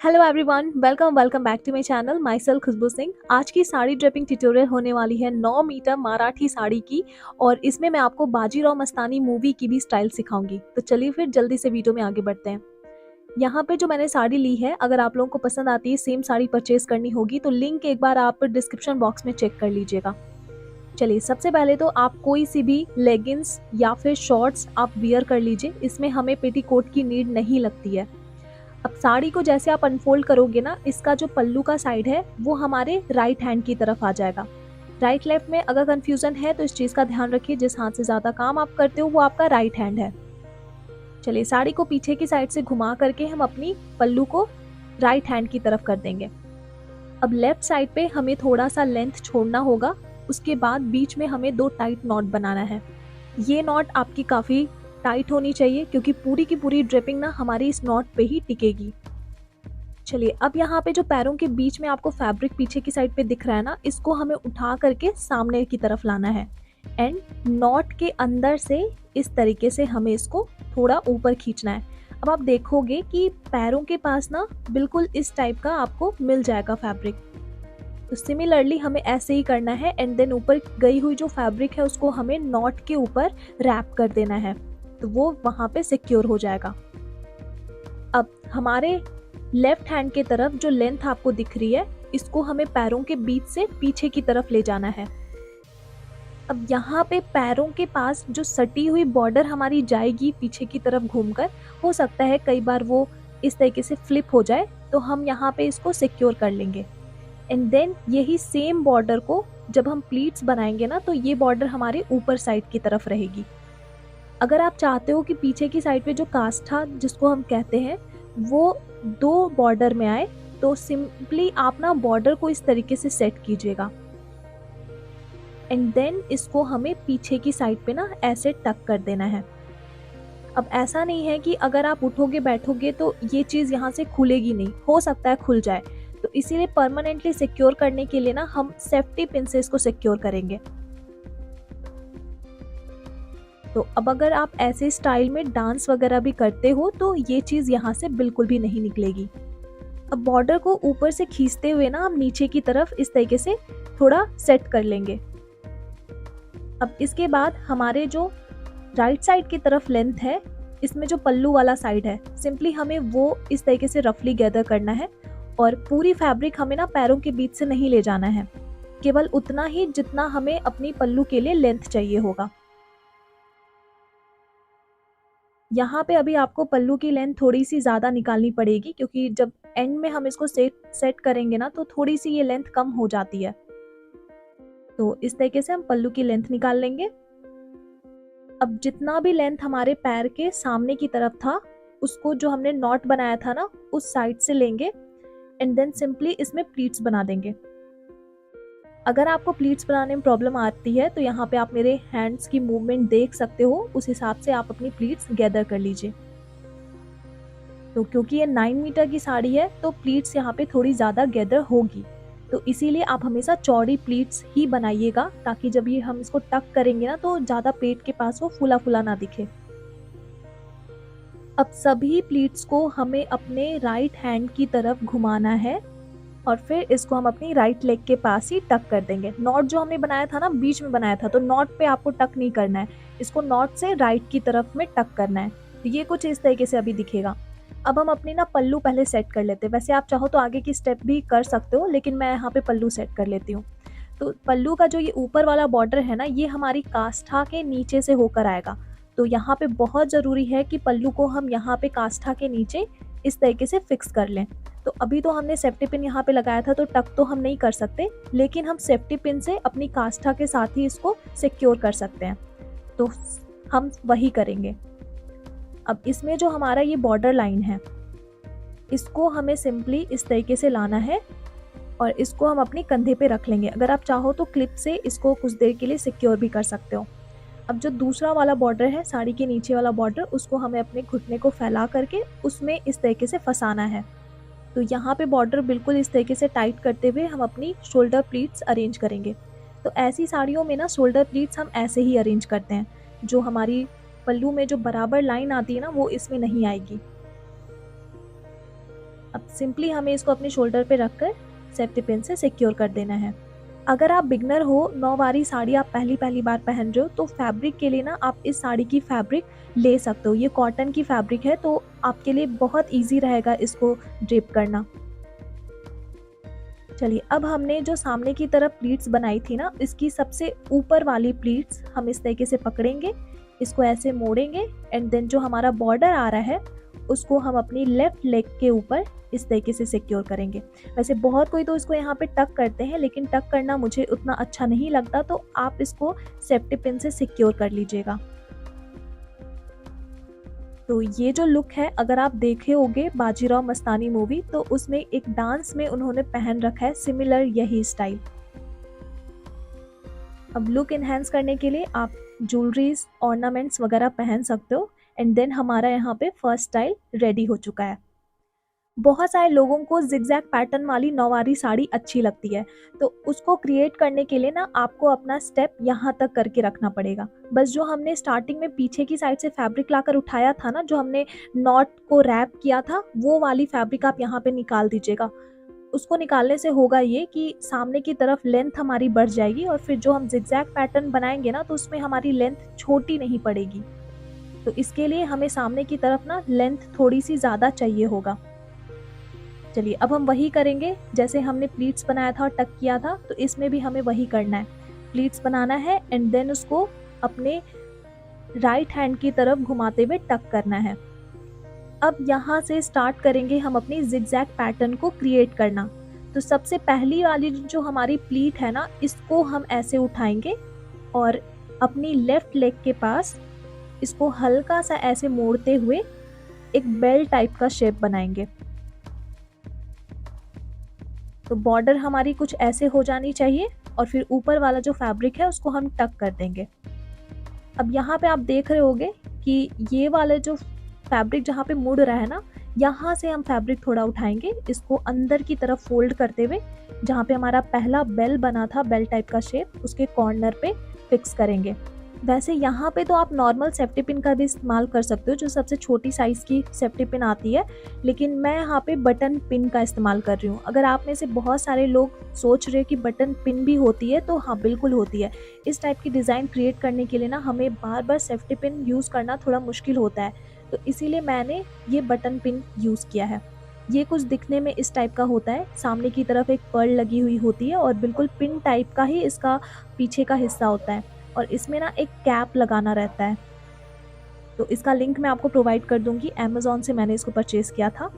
Hello everyone, welcome back to my channel. Myself Khushboo Singh. आज की sari draping tutorial होने वाली है 9 मीटर मराठी साड़ी की, और इसमें मैं आपको बाजीराव मस्तानी मूवी की भी स्टाइल सिखाऊंगी। तो चलिए फिर जल्दी से वीडियो में आगे बढ़ते हैं। यहाँ पे जो मैंने साड़ी ली है, अगर आप लोगों को पसंद आती है सेम साड़ी परचेज करनी होगी तो लिंक एक बार आप डिस्क्रिप्शन बॉक्स में चेक कर लीजिएगा। चलिए, सबसे पहले तो आप कोई सी भी लेगिंग्स या फिर शॉर्ट्स आप वियर कर लीजिए। इसमें हमें पेटीकोट की नीड नहीं लगती है। अब साड़ी को जैसे आप अनफोल्ड करोगे ना, इसका जो पल्लू का साइड है वो हमारे राइट हैंड की तरफ आ जाएगा। राइट लेफ्ट में अगर कंफ्यूजन है तो इस चीज का ध्यान रखिए, जिस हाथ से ज्यादा काम आप करते हो वो आपका राइट हैंड है। चलिए, साड़ी को पीछे की साइड से घुमा करके हम अपनी पल्लू को राइट हैंड की तरफ कर देंगे। अब लेफ्ट साइड पे हमें थोड़ा सा लेंथ छोड़ना होगा। उसके बाद बीच में हमें 2 टाइट नॉट बनाना है। ये नॉट आपकी काफी टाइट होनी चाहिए क्योंकि पूरी की पूरी ड्रेपिंग ना हमारी इस नॉट पे ही टिकेगी। चलिए, अब यहाँ पे जो पैरों के बीच में आपको फैब्रिक पीछे की साइड पे दिख रहा है ना, इसको हमें उठा करके सामने की तरफ लाना है एंड नॉट के अंदर से इस तरीके से हमें इसको थोड़ा ऊपर खींचना है। अब आप देखोगे कि पैरों के पास ना बिल्कुल इस टाइप का आपको मिल जाएगा फैब्रिक। तो सिमिलरली हमें ऐसे ही करना है एंड देन ऊपर गई हुई जो फैब्रिक है उसको हमें नॉट के ऊपर रैप कर देना है, तो वो वहां पे सिक्योर हो जाएगा। अब हमारे लेफ्ट हैंड के तरफ जो लेंथ आपको दिख रही है, इसको हमें पैरों के बीच से पीछे की तरफ ले जाना है। अब यहाँ पे पैरों के पास जो सटी हुई बॉर्डर हमारी जाएगी पीछे की तरफ घूमकर, हो सकता है कई बार वो इस तरीके से फ्लिप हो जाए, तो हम यहाँ पे इसको सिक्योर कर लेंगे। एंड देन यही सेम बॉर्डर को जब हम प्लीट्स बनाएंगे ना, तो ये बॉर्डर हमारे ऊपर साइड की तरफ रहेगी। अगर आप चाहते हो कि पीछे की साइड पे जो काष्ठा जिसको हम कहते हैं वो 2 बॉर्डर में आए, तो सिंपली आप ना बॉर्डर को इस तरीके से सेट कीजिएगा एंड देन इसको हमें पीछे की साइड पे ना ऐसे टक कर देना है। अब ऐसा नहीं है कि अगर आप उठोगे बैठोगे तो ये चीज यहाँ से खुलेगी नहीं, हो सकता है खुल जाए। तो इसीलिए परमानेंटली सिक्योर करने के लिए ना हम सेफ्टी पिन से इसको सिक्योर करेंगे। तो अब अगर आप ऐसे स्टाइल में डांस वगैरह भी करते हो तो ये चीज यहाँ से बिल्कुल भी नहीं निकलेगी। अब बॉर्डर को ऊपर से खींचते हुए ना हम नीचे की तरफ इस तरीके से थोड़ा सेट कर लेंगे। अब इसके बाद हमारे जो राइट साइड की तरफ लेंथ है, इसमें जो पल्लू वाला साइड है, सिंपली हमें वो इस तरीके से रफली गैदर करना है और पूरी फैब्रिक हमें ना पैरों के बीच से नहीं ले जाना है, केवल उतना ही जितना हमें अपनी पल्लू के लिए लेंथ चाहिए होगा। यहाँ पे अभी आपको पल्लू की लेंथ थोड़ी सी ज़्यादा निकालनी पड़ेगी क्योंकि जब एंड में हम इसको सेट करेंगे ना, तो थोड़ी सी ये लेंथ कम हो जाती है। तो इस तरीके से हम पल्लू की लेंथ निकाल लेंगे। अब जितना भी लेंथ हमारे पैर के सामने की तरफ था, उसको जो हमने नॉट बनाया था ना, उस साइड से लेंगे एंड देन सिंपली इसमें प्लीट्स बना देंगे। अगर आपको प्लीट्स बनाने में प्रॉब्लम आती है तो यहाँ पे आप मेरे हैंड्स की मूवमेंट देख सकते हो, उस हिसाब से आप अपनी प्लीट्स गैदर कर लीजिए। तो क्योंकि ये 9 मीटर की साड़ी है तो प्लीट्स यहाँ पे थोड़ी ज़्यादा गैदर होगी, तो इसीलिए आप हमेशा चौड़ी प्लीट्स ही बनाइएगा ताकि जब ये हम इसको टक करेंगे ना, तो ज़्यादा पेट के पास वो फूला फूला ना दिखे। अब सभी प्लीट्स को हमें अपने राइट हैंड की तरफ घुमाना है और फिर इसको हम अपनी राइट लेग के पास ही टक कर देंगे। नॉट जो हमने बनाया था ना, बीच में बनाया था, तो नॉट पे आपको टक नहीं करना है, इसको नॉट से राइट की तरफ में टक करना है। तो ये कुछ इस तरीके से अभी दिखेगा। अब हम अपनी ना पल्लू पहले सेट कर लेते हैं। वैसे आप चाहो तो आगे की स्टेप भी कर सकते हो, लेकिन मैं यहाँ पे पल्लू सेट कर लेती हूँ। तो पल्लू का जो ये ऊपर वाला बॉर्डर है ना, ये हमारी काष्ठा के नीचे से होकर आएगा। तो यहाँ पे बहुत ज़रूरी है कि पल्लू को हम यहाँ पे काष्ठा के नीचे इस तरीके से फिक्स कर लें। तो अभी तो हमने सेफ्टी पिन यहाँ पे लगाया था, तो टक तो हम नहीं कर सकते, लेकिन हम सेफ्टी पिन से अपनी काष्ठा के साथ ही इसको सिक्योर कर सकते हैं। तो हम वही करेंगे। अब इसमें जो हमारा ये बॉर्डर लाइन है, इसको हमें सिंपली इस तरीके से लाना है और इसको हम अपने कंधे पे रख लेंगे। अगर आप चाहो तो क्लिप से इसको कुछ देर के लिए सिक्योर भी कर सकते हो। अब जो दूसरा वाला बॉर्डर है, साड़ी के नीचे वाला बॉर्डर, उसको हमें अपने घुटने को फैला करके उसमें इस तरीके से फंसाना है। तो यहाँ पे बॉर्डर बिल्कुल इस तरीके से टाइट करते हुए हम अपनी शोल्डर प्लीट्स अरेंज करेंगे। तो ऐसी साड़ियों में ना शोल्डर प्लीट्स हम ऐसे ही अरेंज करते हैं। जो हमारी पल्लू में जो बराबर लाइन आती है ना, वो इसमें नहीं आएगी। अब सिंपली हमें इसको अपने शोल्डर पे रखकर सेफ्टी पिन से सिक्योर कर देना है। अगर आप बिगनर हो, नौवारी साड़ी आप पहली बार पहन रहे हो, तो फैब्रिक के लिए ना आप इस साड़ी की फैब्रिक ले सकते हो। ये कॉटन की फैब्रिक है तो आपके लिए बहुत ईजी रहेगा इसको ड्रिप करना। चलिए, अब हमने जो सामने की तरफ प्लीट्स बनाई थी ना, इसकी सबसे ऊपर वाली प्लीट्स हम इस तरीके से पकड़ेंगे, इसको ऐसे मोड़ेंगे एंड देन जो हमारा बॉर्डर आ रहा है उसको हम अपनी लेफ्ट लेग के ऊपर इस तरीके से सिक्योर करेंगे। वैसे बहुत कोई तो इसको यहाँ पे टक करते हैं, लेकिन टक करना मुझे उतना अच्छा नहीं लगता, तो आप इसको सेफ्टी पिन से सिक्योर कर लीजिएगा। तो ये जो लुक है, अगर आप देखे होंगे बाजीराव मस्तानी मूवी, तो उसमें एक डांस में उन्होंने पहन रखा है सिमिलर यही स्टाइल। अब लुक इन्हेंस करने के लिए आप ज्वेलरीज, ऑर्नामेंट्स वगैरह पहन सकते हो एंड देन हमारा यहाँ पे फर्स्ट स्टाइल रेडी हो चुका है। बहुत सारे लोगों को जिगजैग पैटर्न वाली नौवारी साड़ी अच्छी लगती है, तो उसको क्रिएट करने के लिए ना आपको अपना स्टेप यहाँ तक करके रखना पड़ेगा। बस जो हमने स्टार्टिंग में पीछे की साइड से फैब्रिक लाकर उठाया था ना, जो हमने नॉट को रैप किया था, वो वाली फैब्रिक आप यहाँ पे निकाल दीजिएगा। उसको निकालने से होगा ये कि सामने की तरफ लेंथ हमारी बढ़ जाएगी और फिर जो हम जिगजैग पैटर्न बनाएंगे ना, तो उसमें हमारी लेंथ छोटी नहीं पड़ेगी। तो इसके लिए हमें सामने की तरफ ना लेंथ थोड़ी सी ज़्यादा चाहिए होगा। चलिए, अब हम वही करेंगे जैसे हमने प्लीट्स बनाया था और टक किया था, तो इसमें भी हमें वही करना है। प्लीट्स बनाना है एंड देन उसको अपने राइट हैंड की तरफ घुमाते हुए टक करना है। अब यहाँ से स्टार्ट करेंगे हम अपनी जिगजैग पैटर्न को क्रिएट करना। तो सबसे पहली वाली जो हमारी प्लीट है ना, इसको हम ऐसे उठाएंगे और अपनी लेफ्ट लेग के पास इसको हल्का सा ऐसे मोड़ते हुए एक बेल टाइप का शेप बनाएंगे। तो बॉर्डर हमारी कुछ ऐसे हो जानी चाहिए और फिर ऊपर वाला जो फैब्रिक है उसको हम टक कर देंगे। अब यहाँ पे आप देख रहे होंगे कि ये वाला जो फैब्रिक जहाँ पे मुड़ रहा है ना, यहाँ से हम फैब्रिक थोड़ा उठाएंगे, इसको अंदर की तरफ फोल्ड करते हुए जहाँ पे हमारा पहला बेल बना था, बेल टाइप का शेप, उसके कॉर्नर पे फिक्स करेंगे। वैसे यहाँ पे तो आप नॉर्मल सेफ्टी पिन का भी इस्तेमाल कर सकते हो, जो सबसे छोटी साइज़ की सेफ्टी पिन आती है, लेकिन मैं यहाँ पे बटन पिन का इस्तेमाल कर रही हूँ। अगर आप में से बहुत सारे लोग सोच रहे हो कि बटन पिन भी होती है, तो हाँ, बिल्कुल होती है। इस टाइप की डिज़ाइन क्रिएट करने के लिए ना हमें बार बार सेफ्टी पिन यूज़ करना थोड़ा मुश्किल होता है, तो इसीलिए मैंने ये बटन पिन यूज़ किया है। ये कुछ दिखने में इस टाइप का होता है, सामने की तरफ एक पर्ल लगी हुई होती है और बिल्कुल पिन टाइप का ही इसका पीछे का हिस्सा होता है और इसमें ना एक कैप लगाना रहता है। तो इसका लिंक मैं आपको प्रोवाइड कर दूंगी, अमेज़ॉन से मैंने इसको परचेज़ किया था।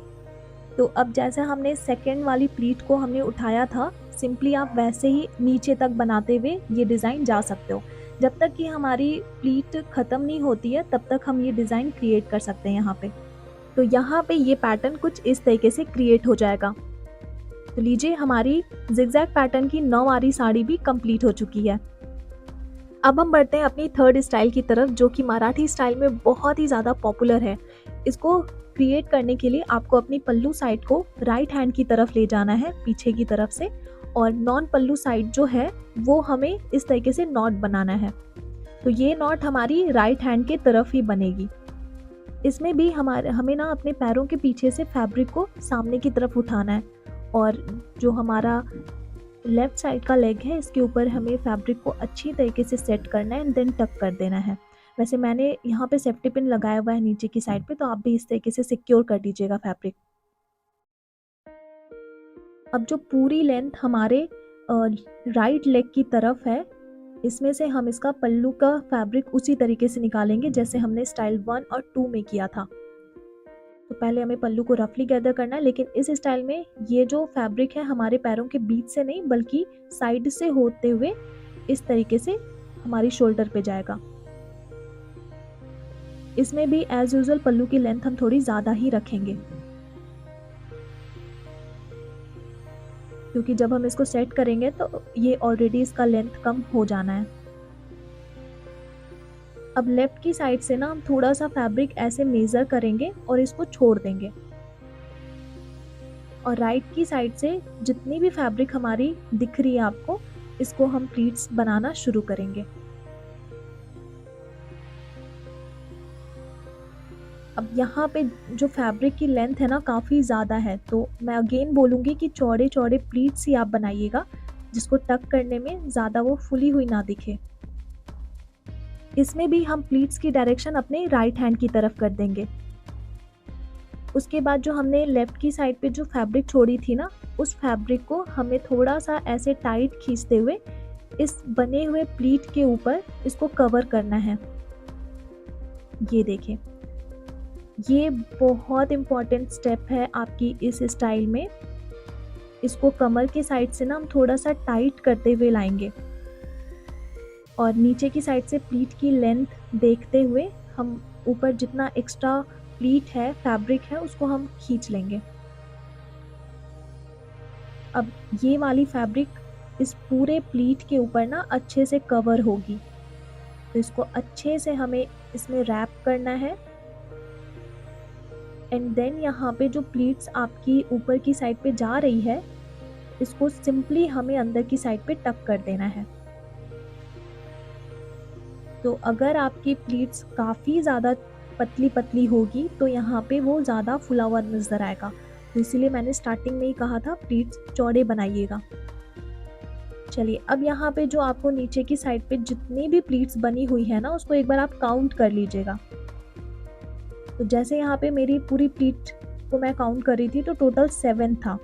तो अब जैसे हमने सेकेंड वाली प्लीट को हमने उठाया था, सिंपली आप वैसे ही नीचे तक बनाते हुए ये डिज़ाइन जा सकते हो। जब तक कि हमारी प्लीट ख़त्म नहीं होती है, तब तक हम ये डिज़ाइन क्रिएट कर सकते हैं यहाँ पे। तो यहाँ पे ये पैटर्न कुछ इस तरीके से क्रिएट हो जाएगा। तो लीजिए, हमारी जिगजैग पैटर्न की नौवारी साड़ी भी कंप्लीट हो चुकी है। अब हम बढ़ते हैं अपनी थर्ड स्टाइल की तरफ, जो कि मराठी स्टाइल में बहुत ही ज़्यादा पॉपुलर है। इसको क्रिएट करने के लिए आपको अपनी पल्लू साइड को राइट हैंड की तरफ ले जाना है पीछे की तरफ से, और नॉन पल्लू साइड जो है वो हमें इस तरीके से नॉट बनाना है। तो ये नॉट हमारी राइट हैंड के तरफ ही बनेगी। इसमें भी हमें ना अपने पैरों के पीछे से फैब्रिक को सामने की तरफ उठाना है और जो हमारा लेफ्ट साइड का लेग है, इसके ऊपर हमें फैब्रिक को अच्छी तरीके से सेट करना है एंड देन टक कर देना है। वैसे मैंने यहाँ पे सेफ्टी पिन लगाया हुआ है नीचे की साइड पे, तो आप भी इस तरीके से सिक्योर कर दीजिएगा फैब्रिक। अब जो पूरी लेंथ हमारे राइट लेग की तरफ है, इसमें से हम इसका पल्लू का फैब्रिक उसी तरीके से निकालेंगे जैसे हमने स्टाइल 1 और 2 में किया था। तो पहले हमें पल्लू को रफली गैदर करना है, लेकिन इस स्टाइल में ये जो फैब्रिक है हमारे पैरों के बीच से नहीं बल्कि साइड से होते हुए इस तरीके से हमारी शोल्डर पे जाएगा। इसमें भी एज यूजुअल पल्लू की लेंथ हम थोड़ी ज़्यादा ही रखेंगे, क्योंकि जब हम इसको सेट करेंगे तो ये ऑलरेडी इसका लेंथ कम हो जाना है। अब लेफ्ट की साइड से ना हम थोड़ा सा फैब्रिक ऐसे मेज़र करेंगे और इसको छोड़ देंगे, और राइट की साइड से जितनी भी फैब्रिक हमारी दिख रही है आपको, इसको हम प्लीट्स बनाना शुरू करेंगे। अब यहाँ पे जो फैब्रिक की लेंथ है ना काफ़ी ज़्यादा है, तो मैं अगेन बोलूँगी कि चौड़े-चौड़े प्लीट्स ही आप बनाइएगा, जिसको टक करने में ज़्यादा वो फुली हुई ना दिखे। इसमें भी हम प्लीट्स की डायरेक्शन अपने राइट हैंड की तरफ कर देंगे। उसके बाद जो हमने लेफ्ट की साइड पे जो फैब्रिक छोड़ी थी ना, उस फैब्रिक को हमें थोड़ा-सा ऐसे टाइट खींचते हुए इस बने हुए प्लीट के ऊपर इसको कवर करना है। ये देखें, ये बहुत इम्पॉर्टेंट स्टेप है आपकी इस स्टाइल में। इसको कमर के साइड से ना हम थोड़ा-सा टाइट करते हुए लाएँगे और नीचे की साइड से प्लीट की लेंथ देखते हुए हम ऊपर जितना एक्स्ट्रा प्लीट है, फैब्रिक है, उसको हम खींच लेंगे। अब ये वाली फैब्रिक इस पूरे प्लीट के ऊपर ना अच्छे से कवर होगी, तो इसको अच्छे से हमें इसमें रैप करना है। एंड देन यहाँ पे जो प्लीट्स आपकी ऊपर की साइड पे जा रही है, इसको सिंपली हमें अंदर की साइड पे टक कर देना है। तो अगर आपकी प्लीट्स काफ़ी ज़्यादा पतली-पतली होगी, तो यहाँ पे वो ज़्यादा फुला हुआ नज़र आएगा। तो इसीलिए मैंने स्टार्टिंग में ही कहा था प्लीट्स चौड़े बनाइएगा। चलिए, अब यहाँ पे जो आपको नीचे की साइड पे जितनी भी प्लीट्स बनी हुई है ना, उसको एक बार आप काउंट कर लीजिएगा। तो जैसे यहाँ पे मेरी पूरी प्लीट को मैं काउंट कर रही थी, तो टोटल 7 था।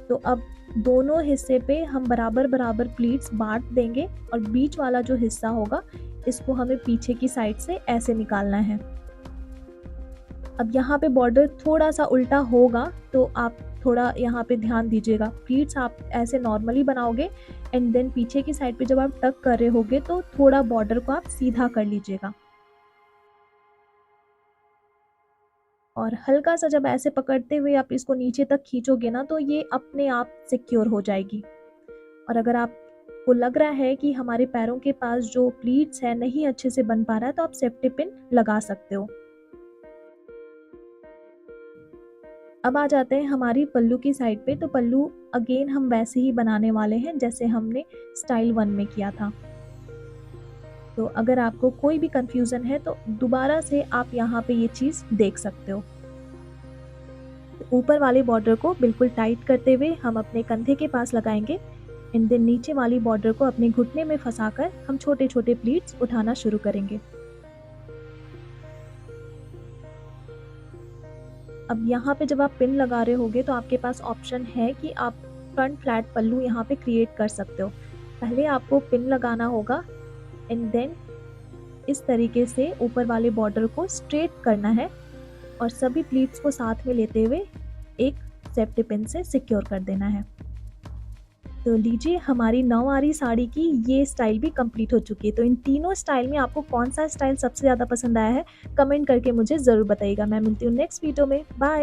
तो अब दोनों हिस्से पे हम बराबर-बराबर प्लीट्स बाँट देंगे और बीच वाला जो हिस्सा होगा, इसको हमें पीछे की साइड से ऐसे निकालना है। अब यहाँ पे बॉर्डर थोड़ा-सा उल्टा होगा, तो आप थोड़ा यहाँ पे ध्यान दीजिएगा। प्लीट्स आप ऐसे नॉर्मली बनाओगे एंड देन पीछे की साइड पे जब आप टक कर रहे होगे, तो थोड़ा बॉर्डर को आप सीधा कर लीजिएगा। और हल्का सा जब ऐसे पकड़ते हुए आप इसको नीचे तक खींचोगे ना, तो ये अपने आप सिक्योर हो जाएगी। और अगर आपको लग रहा है कि हमारे पैरों के पास जो प्लीट्स है नहीं अच्छे से बन पा रहा है, तो आप सेफ्टी पिन लगा सकते हो। अब आ जाते हैं हमारी पल्लू की साइड पे। तो पल्लू अगेन हम वैसे ही बनाने वाले हैं जैसे हमने स्टाइल 1 में किया था। तो अगर आपको कोई भी कंफ्यूजन है, तो दोबारा से आप यहाँ पे ये चीज़ देख सकते हो। ऊपर वाले बॉर्डर को बिल्कुल टाइट करते हुए हम अपने कंधे के पास लगाएंगे एंड देन नीचे वाली बॉर्डर को अपने घुटने में फंसाकर हम छोटे-छोटे प्लीट्स उठाना शुरू करेंगे। अब यहाँ पे जब आप पिन लगा रहे होगे, तो आपके पास ऑप्शन है कि आप फ्रंट फ्लैट पल्लू यहाँ पे क्रिएट कर सकते हो। पहले आपको पिन लगाना होगा एंड देन इस तरीके से ऊपर वाले बॉर्डर को स्ट्रेट करना है और सभी प्लीट्स को साथ में लेते हुए एक सेफ्टी पिन से सिक्योर कर देना है। तो लीजिए, हमारी नौवारी साड़ी की ये स्टाइल भी कंप्लीट हो चुकी है। तो इन तीनों स्टाइल में आपको कौन सा स्टाइल सबसे ज़्यादा पसंद आया है, कमेंट करके मुझे ज़रूर बताइएगा। मैं मिलती हूँ नेक्स्ट वीडियो में। बाय।